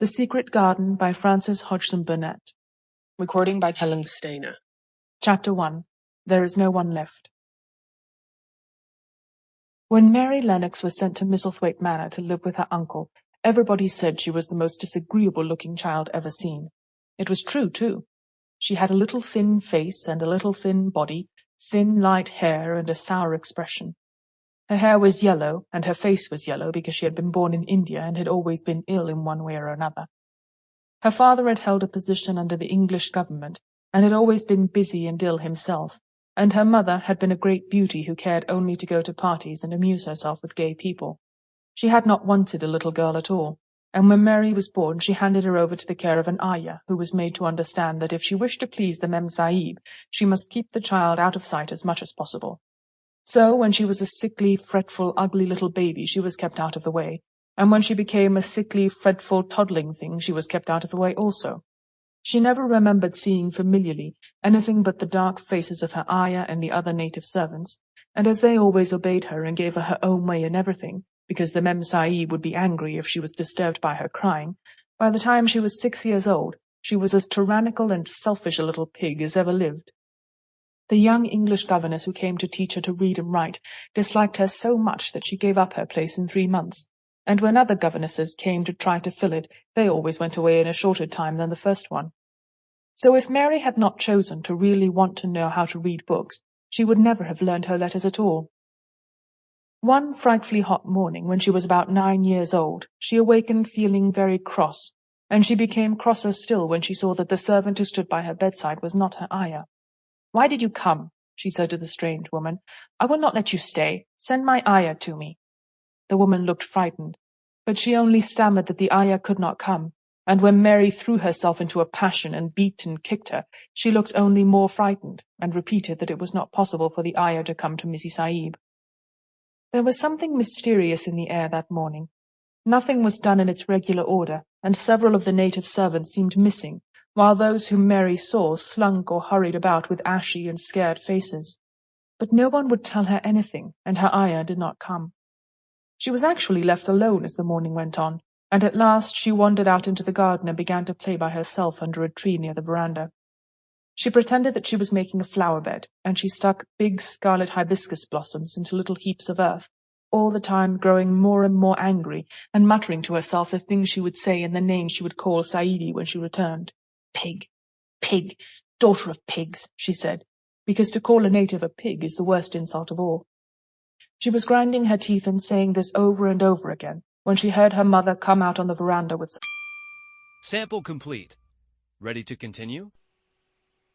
The Secret Garden by Frances Hodgson Burnett. Recording by Helen. Chapter 1. There is no one left. When Mary Lennox was sent to Misselthwaite Manor to live with her uncle, everybody said she was the most disagreeable-looking child ever seen. It was true, too. She had a little thin face and a little thin body, thin light hair and a sour expression. Her hair was yellow, and her face was yellow because she had been born in India and had always been ill in one way or another. Her father had held a position under the English government, and had always been busy and ill himself, and her mother had been a great beauty who cared only to go to parties and amuse herself with gay people. She had not wanted a little girl at all, and when Mary was born she handed her over to the care of an ayah, who was made to understand that if she wished to please the Mem Sahib, she must keep the child out of sight as much as possible. So, when she was a sickly, fretful, ugly little baby, she was kept out of the way, and when she became a sickly, fretful, toddling thing, she was kept out of the way also. She never remembered seeing familiarly anything but the dark faces of her ayah and the other native servants, and as they always obeyed her and gave her her own way in everything, because the Mem Sahib would be angry if she was disturbed by her crying, by the time she was 6 years old, she was as tyrannical and selfish a little pig as ever lived. The young English governess who came to teach her to read and write disliked her so much that she gave up her place in 3 months, and when other governesses came to try to fill it, they always went away in a shorter time than the first one. So if Mary had not chosen to really want to know how to read books, she would never have learned her letters at all. One frightfully hot morning, when she was about 9 years old, she awakened feeling very cross, and she became crosser still when she saw that the servant who stood by her bedside was not her ayah. "Why did you come?" she said to the strange woman. "I will not let you stay. Send my ayah to me." The woman looked frightened, but she only stammered that the ayah could not come, and when Mary threw herself into a passion and beat and kicked her, she looked only more frightened, and repeated that it was not possible for the ayah to come to Missy Sahib. There was something mysterious in the air that morning. Nothing was done in its regular order, and several of the native servants seemed missing, while those whom Mary saw slunk or hurried about with ashy and scared faces. But no one would tell her anything, and her ayah did not come. She was actually left alone as the morning went on, and at last she wandered out into the garden and began to play by herself under a tree near the veranda. She pretended that she was making a flower bed, and she stuck big scarlet hibiscus blossoms into little heaps of earth, all the time growing more and more angry, and muttering to herself the things she would say and the names she would call Saidi when she returned. "Pig, pig, daughter of pigs," she said, because to call a native a pig is the worst insult of all. She was grinding her teeth and saying this over and over again, when she heard her mother come out on the veranda with Sample complete. Ready to continue?